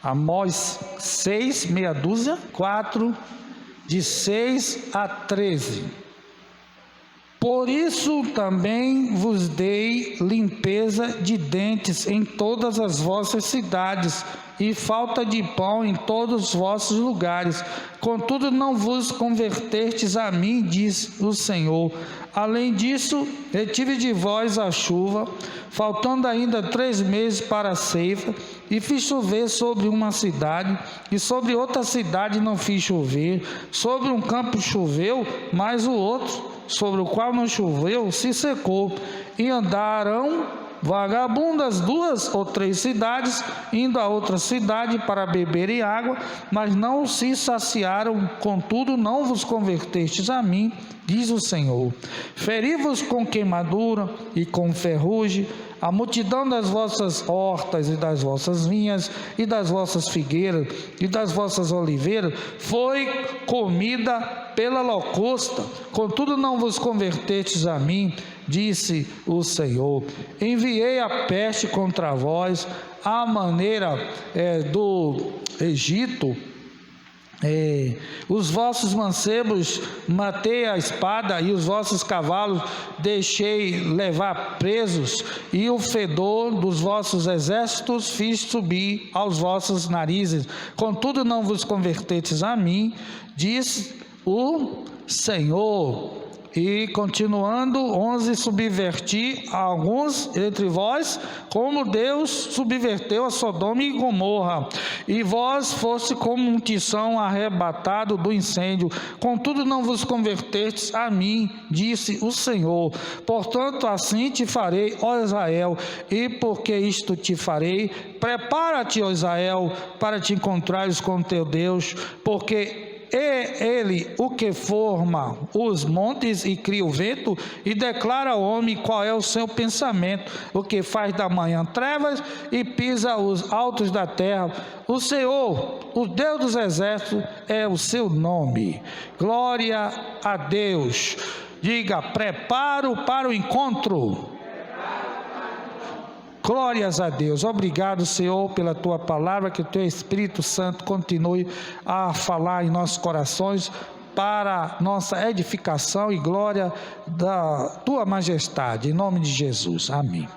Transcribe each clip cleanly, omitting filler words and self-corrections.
Amós 6, meia dúzia, 4, de 6 a 13. Por isso também vos dei limpeza de dentes em todas as vossas cidades, e falta de pão em todos os vossos lugares. Contudo, não vos convertestes a mim, diz o Senhor. Além disso, retive de vós a chuva, faltando ainda 3 meses para a ceifa, e fiz chover sobre uma cidade, e sobre outra cidade não fiz chover. Sobre um campo choveu, mas o outro, sobre o qual não choveu, se secou. E andarão vagabundas 2 ou 3 cidades, indo a outra cidade para beberem água, mas não se saciaram. Contudo, não vos convertestes a mim, diz o Senhor. Feri-vos com queimadura e com ferrugem, a multidão das vossas hortas e das vossas vinhas e das vossas figueiras e das vossas oliveiras foi comida pela locusta. Contudo, não vos convertestes a mim, disse o Senhor. Enviei a peste contra vós, à maneira do Egito. Os vossos mancebos matei a espada, e os vossos cavalos deixei levar presos, e o fedor dos vossos exércitos fiz subir aos vossos narizes. Contudo, não vos convertestes a mim, diz o Senhor. E continuando, 11, subverti alguns entre vós, como Deus subverteu a Sodoma e Gomorra, e vós foste como um tição arrebatado do incêndio. Contudo, não vos convertestes a mim, disse o Senhor. Portanto, assim te farei, ó Israel, e porque isto te farei, prepara-te, ó Israel, para te encontrares com teu Deus, porque é Ele o que forma os montes e cria o vento, e declara ao homem qual é o seu pensamento, o que faz da manhã trevas e pisa os altos da terra. O Senhor, o Deus dos exércitos, é o seu nome. Glória a Deus. Diga: preparo para o encontro. Glórias a Deus. Obrigado, Senhor, pela tua palavra, que o teu Espírito Santo continue a falar em nossos corações para nossa edificação e glória da tua majestade, em nome de Jesus. Amém.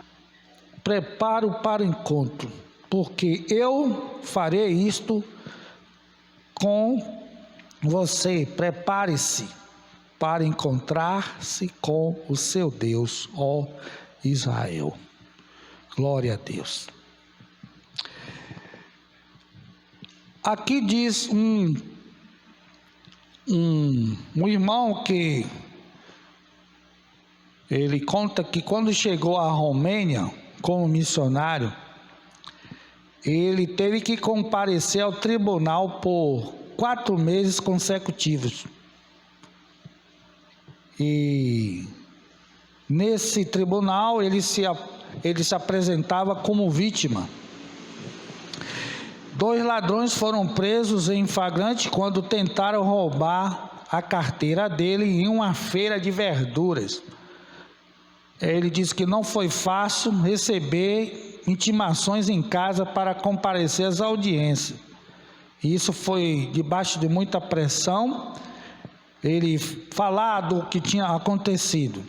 Preparo para o encontro, porque eu farei isto com você. Prepare-se para encontrar-se com o seu Deus, ó Israel. Glória a Deus. Aqui diz um irmão que ele conta que quando chegou à Romênia como missionário, ele teve que comparecer ao tribunal por 4 meses consecutivos. E nesse tribunal ele se apresentava como vítima. 2 ladrões foram presos em flagrante quando tentaram roubar a carteira dele em uma feira de verduras. Ele disse que não foi fácil receber intimações em casa para comparecer às audiências. Isso foi debaixo de muita pressão, ele falar do que tinha acontecido.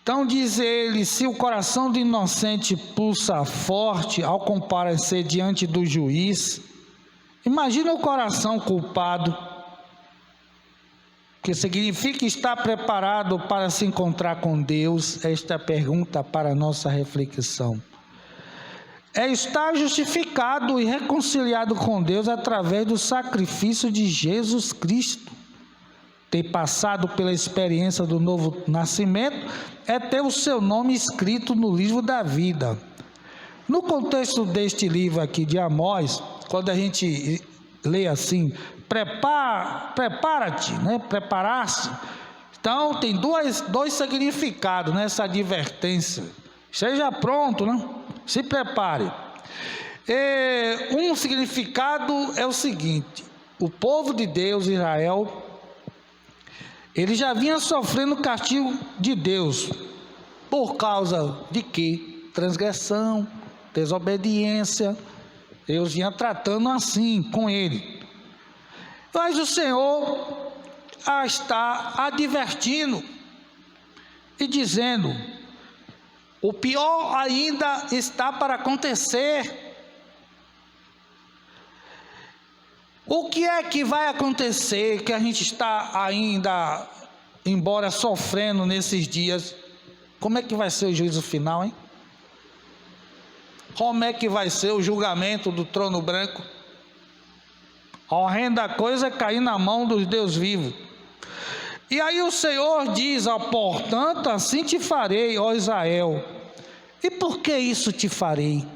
Então diz ele: se o coração do inocente pulsa forte ao comparecer diante do juiz, imagina o coração culpado, que significa estar preparado para se encontrar com Deus. Esta é a pergunta para a nossa reflexão. É estar justificado e reconciliado com Deus através do sacrifício de Jesus Cristo. Ter passado pela experiência do novo nascimento é ter o seu nome escrito no livro da vida. No contexto deste livro aqui de Amós, quando a gente lê assim, prepara-te, né? Preparar-se. Então tem dois significados nessa advertência. Seja pronto, né? Se prepare. Um significado é o seguinte: o povo de Deus, Israel, ele já vinha sofrendo o castigo de Deus. Por causa de quê? Transgressão, desobediência, Deus vinha tratando assim com ele. Mas o Senhor está advertindo e dizendo: o pior ainda está para acontecer. O que é que vai acontecer que a gente está ainda, embora sofrendo nesses dias? Como é que vai ser o juízo final, hein? Como é que vai ser o julgamento do trono branco? A horrenda coisa é cair na mão dos Deus vivos. E aí o Senhor diz: ó, portanto, assim te farei, ó Israel. E por que isso te farei?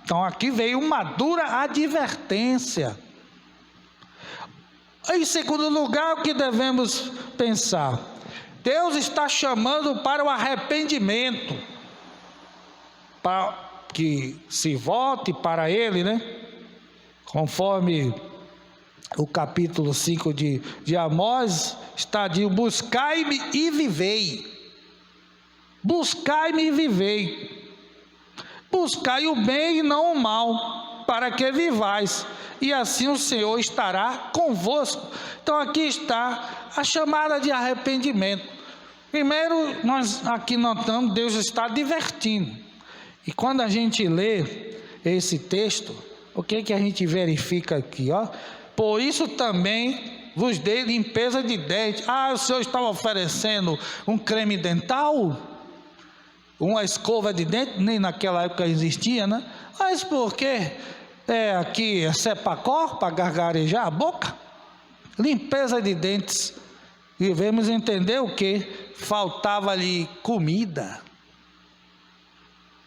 Então aqui veio uma dura advertência. Em segundo lugar, o que devemos pensar? Deus está chamando para o arrependimento, para que se volte para Ele, né? Conforme o capítulo 5 de Amós, está dito: buscai-me e vivei. Buscai-me e vivei. Buscai o bem e não o mal, para que vivais, e assim o Senhor estará convosco. Então aqui está a chamada de arrependimento. Primeiro, nós aqui notamos, Deus está advertindo. E quando a gente lê esse texto, o que a gente verifica aqui? Por isso também vos dei limpeza de dentes. O Senhor estava oferecendo um creme dental? Uma escova de dente? Nem naquela época existia, né? Mas por quê? Aqui é Cepacol para gargarejar a boca? Limpeza de dentes. E devemos entender o que? Faltava ali comida.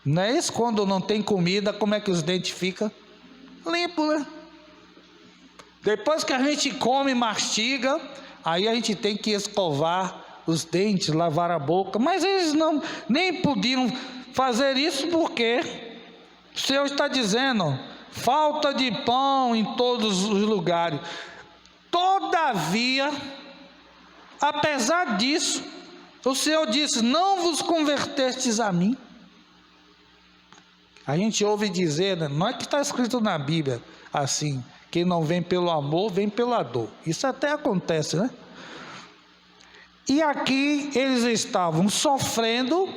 Não é isso? Quando não tem comida, como é que os dentes ficam? Limpo, né? Depois que a gente come e mastiga, aí a gente tem que escovar os dentes, lavar a boca. Mas eles nem podiam fazer isso, porque o Senhor está dizendo: falta de pão em todos os lugares. Todavia, apesar disso, o Senhor disse: não vos convertestes a mim. A gente ouve dizer, né? Não é que está escrito na Bíblia assim: quem não vem pelo amor, vem pela dor. Isso até acontece, né? E aqui eles estavam sofrendo,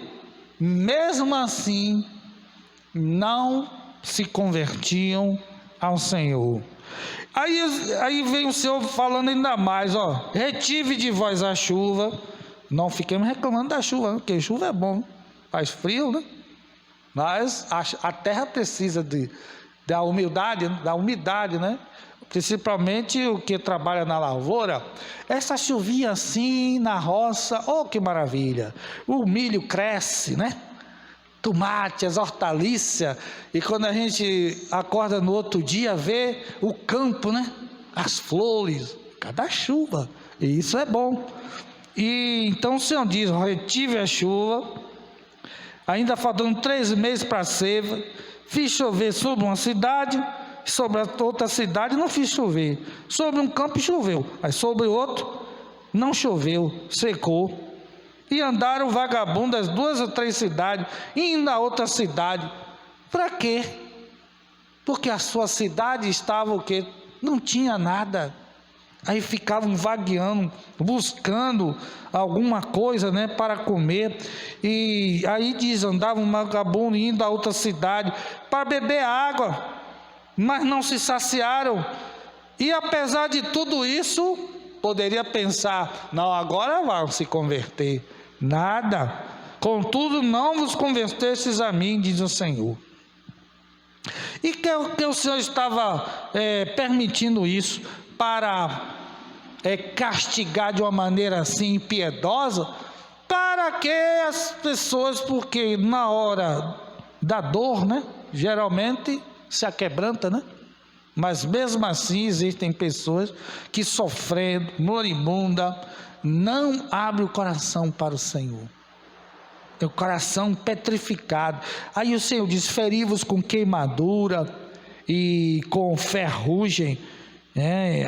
mesmo assim, não se convertiam ao Senhor. Aí vem o Senhor falando ainda mais: retive de vós a chuva. Não fiquemos reclamando da chuva, porque chuva é bom, faz frio, né? Mas a terra precisa da umidade, né? Principalmente o que trabalha na lavoura. Essa chuvinha assim na roça, que maravilha! O milho cresce, né? Tomate, as hortaliças. E quando a gente acorda no outro dia, vê o campo, né? As flores, cada chuva. E isso é bom. E então o Senhor diz: retive a chuva. Ainda faltando 3 meses para a ceifa, fiz chover sobre uma cidade, sobre a outra cidade não fiz chover. Sobre um campo choveu, mas sobre o outro não choveu, secou. E andaram vagabundos das 2 ou 3 cidades, indo a outra cidade. Para quê? Porque a sua cidade estava o quê? Não tinha nada. Aí ficavam vagueando, buscando alguma coisa, né, para comer. E aí diz: andavam vagabundo indo a outra cidade para beber água, mas não se saciaram. E apesar de tudo isso, poderia pensar: não, agora vão se converter. Nada. Contudo, não vos convertestes a mim, diz o Senhor. E que o Senhor estava permitindo isso para castigar de uma maneira assim impiedosa, para que as pessoas, porque na hora da dor, né, geralmente se aquebranta, né? Mas mesmo assim existem pessoas que, sofrendo, moribunda, não abrem o coração para o Senhor. Tem o coração petrificado. Aí o Senhor diz: feri-vos com queimadura e com ferrugem,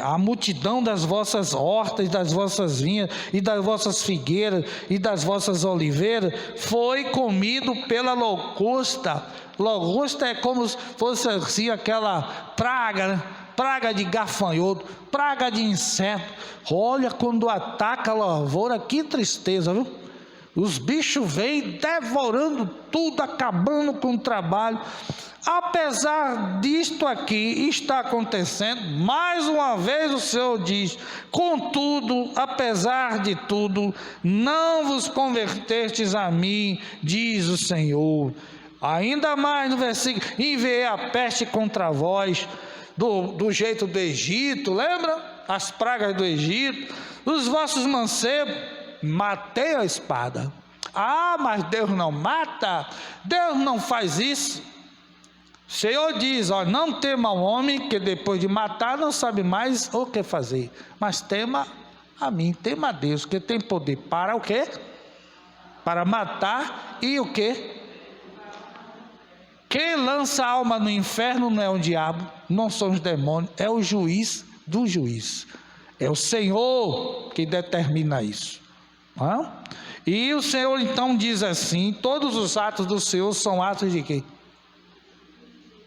A multidão das vossas hortas, das vossas vinhas, e das vossas figueiras, e das vossas oliveiras, foi comido pela locusta. Locusta é como se fosse assim aquela praga, né? Praga de gafanhoto, praga de inseto. Olha, quando ataca a lavoura, que tristeza, viu? Os bichos vêm devorando tudo, acabando com o trabalho. Apesar disto aqui está acontecendo, mais uma vez o Senhor diz: contudo, apesar de tudo, não vos convertestes a mim, diz o Senhor. Ainda mais no versículo: enviei a peste contra vós, do jeito do Egito, lembra? As pragas do Egito, os vossos mancebos, matei a espada. Ah, mas Deus não mata, Deus não faz isso. O Senhor diz: ó, não tema o homem, que depois de matar não sabe mais o que fazer, mas tema a mim, tema a Deus, que tem poder para o quê? Para matar e o quê? Quem lança a alma no inferno não é o diabo, não são os demônios, é o juiz do juiz, é o Senhor que determina isso. E o Senhor então diz assim: todos os atos do Senhor são atos de quê?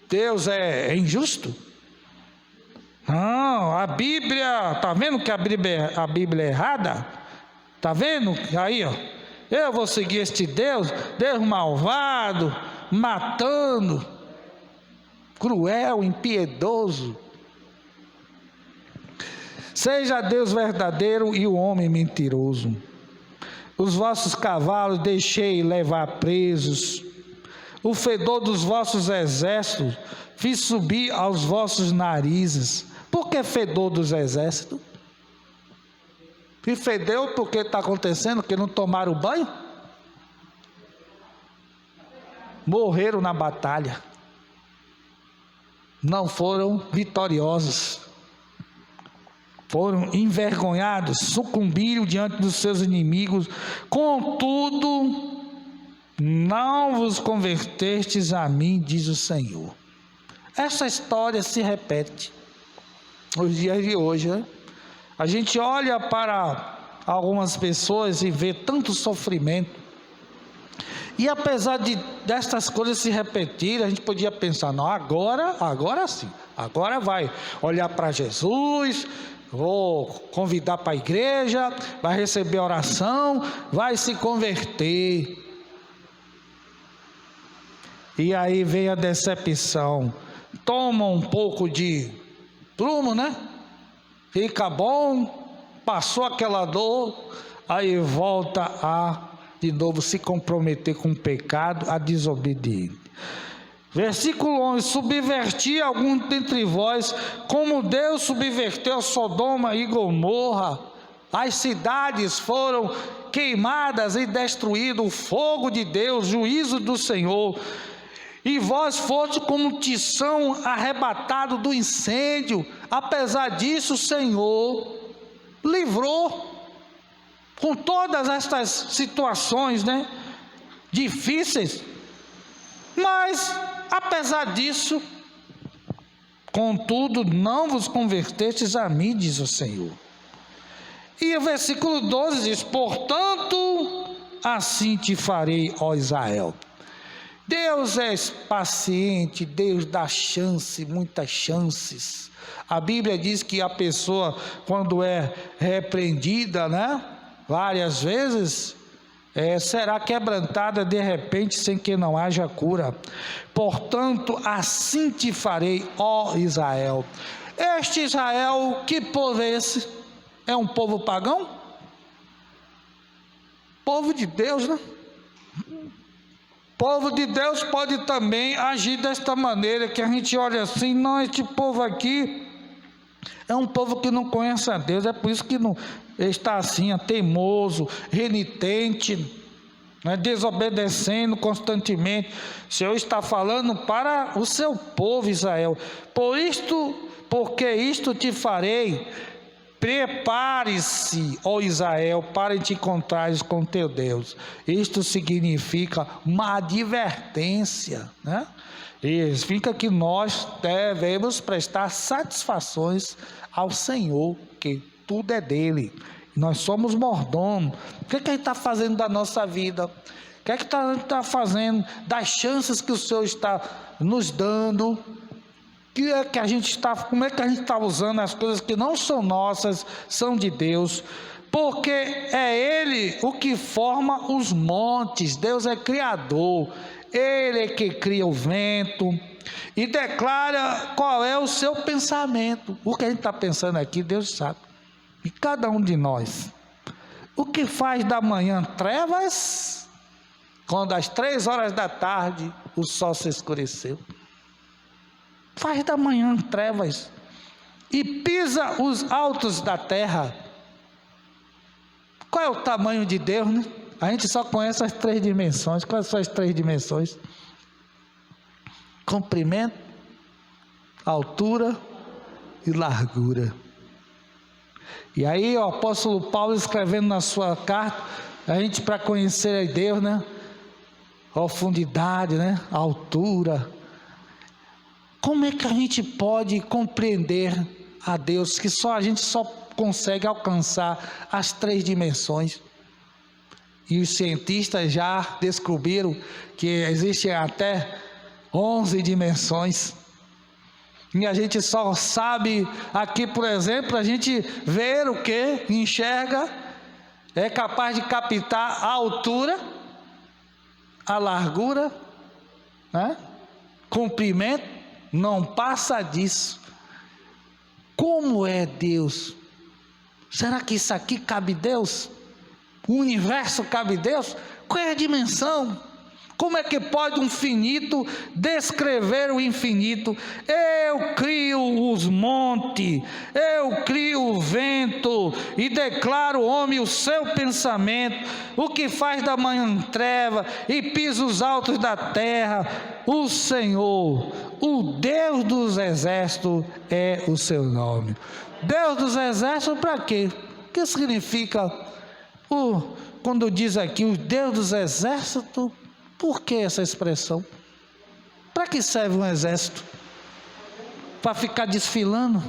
Deus é injusto? Não, a Bíblia, está vendo que a Bíblia é errada? Está vendo? Aí, ó, eu vou seguir este Deus malvado, matando, cruel, impiedoso. Seja Deus verdadeiro e o homem mentiroso. Os vossos cavalos deixei levar presos. O fedor dos vossos exércitos fiz subir aos vossos narizes. Por que fedor dos exércitos? E fedeu porque está acontecendo que não tomaram banho? Morreram na batalha. Não foram vitoriosos. Foram envergonhados, sucumbiram diante dos seus inimigos. Contudo, não vos convertestes a mim, diz o Senhor. Essa história se repete nos dias de hoje, né? A gente olha para algumas pessoas e vê tanto sofrimento. E apesar destas coisas se repetirem, a gente podia pensar: não, agora sim, agora vai olhar para Jesus, vou convidar para a igreja, vai receber oração, vai se converter. E aí vem a decepção. Toma um pouco de prumo, né? Fica bom, passou aquela dor, aí volta a de novo se comprometer com o pecado, a desobediente. Versículo 11: subverti alguns dentre vós, como Deus subverteu Sodoma e Gomorra. As cidades foram queimadas e destruídas, o fogo de Deus, juízo do Senhor. E vós foste como tição arrebatado do incêndio. Apesar disso, o Senhor livrou. Com todas estas situações, né, difíceis, mas apesar disso, contudo, não vos convertestes a mim, diz o Senhor. E o versículo 12 diz: portanto, assim te farei, ó Israel. Deus é paciente, Deus dá chance, muitas chances. A Bíblia diz que a pessoa, quando é repreendida, né, várias vezes, será quebrantada de repente, sem que não haja cura. Portanto, assim te farei, ó Israel. Este Israel, que povo é esse? É um povo pagão? Povo de Deus, né? Povo de Deus pode também agir desta maneira, que a gente olha assim: não, este povo aqui é um povo que não conhece a Deus, é por isso que não está assim, teimoso, renitente, né, desobedecendo constantemente. O Senhor está falando para o seu povo Israel: porque isto te farei, Prepare-se, ó Israel, para te encontrares com teu Deus. Isto significa uma advertência, né? E significa que nós devemos prestar satisfações ao Senhor, que tudo é dele. Nós somos mordomos. O que é que a gente está fazendo da nossa vida? O que é que está fazendo das chances que o Senhor está nos dando? Como é que a gente está usando as coisas que não são nossas, são de Deus? Porque é Ele o que forma os montes. Deus é criador. Ele é que cria o vento e declara qual é o seu pensamento. O que a gente está pensando aqui, Deus sabe. E cada um de nós. O que faz da manhã trevas, quando às 3 horas da tarde o sol se escureceu? Faz da manhã trevas e pisa os altos da terra. Qual é o tamanho de Deus, né? A gente só conhece as 3 dimensões. Quais são as 3 dimensões? Comprimento, altura e largura. E aí o apóstolo Paulo escrevendo na sua carta, a gente para conhecer a Deus, né? A profundidade, né? A altura. Como é que a gente pode compreender a Deus, que a gente só consegue alcançar as 3 dimensões? E os cientistas já descobriram que existem até 11 dimensões. E a gente só sabe, aqui por exemplo, a gente ver o que? Enxerga, é capaz de captar a altura, a largura, né? Comprimento. Não passa disso. Como é Deus? Será que isso aqui cabe Deus? O universo cabe Deus? Qual é a dimensão? Como é que pode um finito descrever o infinito? Eu crio os montes, eu crio o vento e declaro ao homem o seu pensamento, o que faz da manhã treva e pisa os altos da terra. O Senhor, o Deus dos exércitos é o seu nome. Deus dos exércitos para quê? O que significa quando diz aqui o Deus dos exércitos? Por que essa expressão? Para que serve um exército? Para ficar desfilando?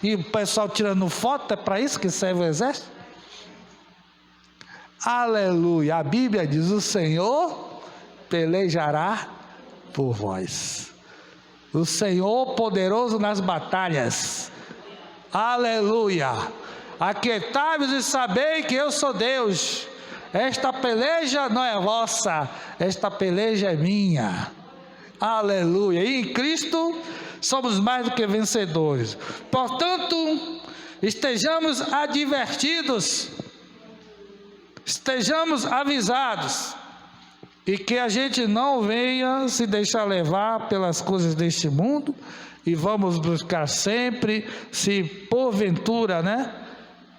E o pessoal tirando foto? É para isso que serve o exército? Aleluia! A Bíblia diz: o Senhor pelejará por vós. O Senhor poderoso nas batalhas. Aleluia! Aquietai-vos e sabei que eu sou Deus. Esta peleja não é vossa, esta peleja é minha. Aleluia. E em Cristo somos mais do que vencedores. Portanto, estejamos advertidos, estejamos avisados, e que a gente não venha se deixar levar pelas coisas deste mundo, e vamos buscar sempre, se porventura,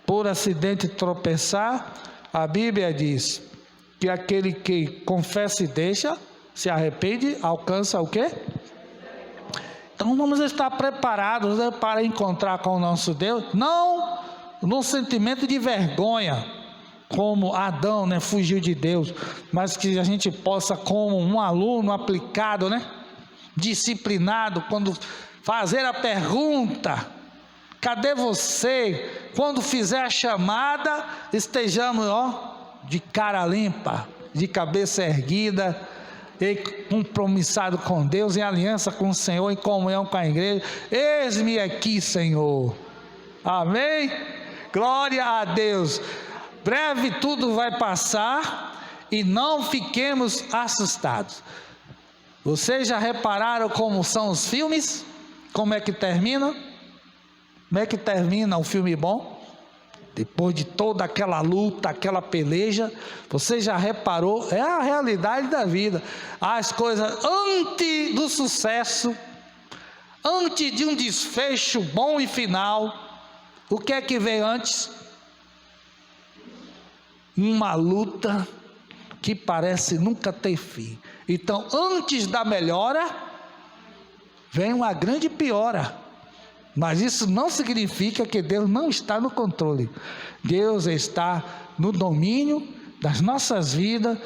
por acidente tropeçar, a Bíblia diz que aquele que confessa e deixa, se arrepende, alcança o quê? Então vamos estar preparados, para encontrar com o nosso Deus, não num sentimento de vergonha, como Adão, fugiu de Deus, mas que a gente possa, como um aluno aplicado, disciplinado, quando fazer a pergunta: cadê você? Quando fizer a chamada, estejamos de cara limpa, de cabeça erguida, e compromissado com Deus, em aliança com o Senhor, em comunhão com a igreja. Eis-me aqui, Senhor. Amém? Glória a Deus. Breve tudo vai passar, e não fiquemos assustados. Vocês já repararam como são os filmes? Como é que termina? Como é que termina um filme bom? Depois de toda aquela luta, aquela peleja, você já reparou? É a realidade da vida. As coisas antes do sucesso, antes de um desfecho bom e final, o que é que vem antes? Uma luta que parece nunca ter fim. Então, antes da melhora, vem uma grande piora. Mas isso não significa que Deus não está no controle. Deus está no domínio das nossas vidas,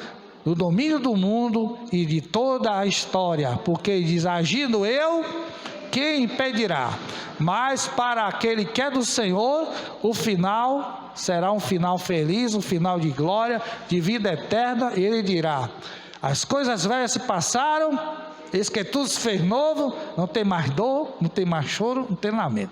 no domínio do mundo e de toda a história. Porque ele diz, agindo eu, quem impedirá? Mas para aquele que é do Senhor, o final será um final feliz, um final de glória, de vida eterna. Ele dirá, as coisas velhas se passaram, eis que tudo se fez novo, não tem mais dor, não tem mais choro, não tem lamento.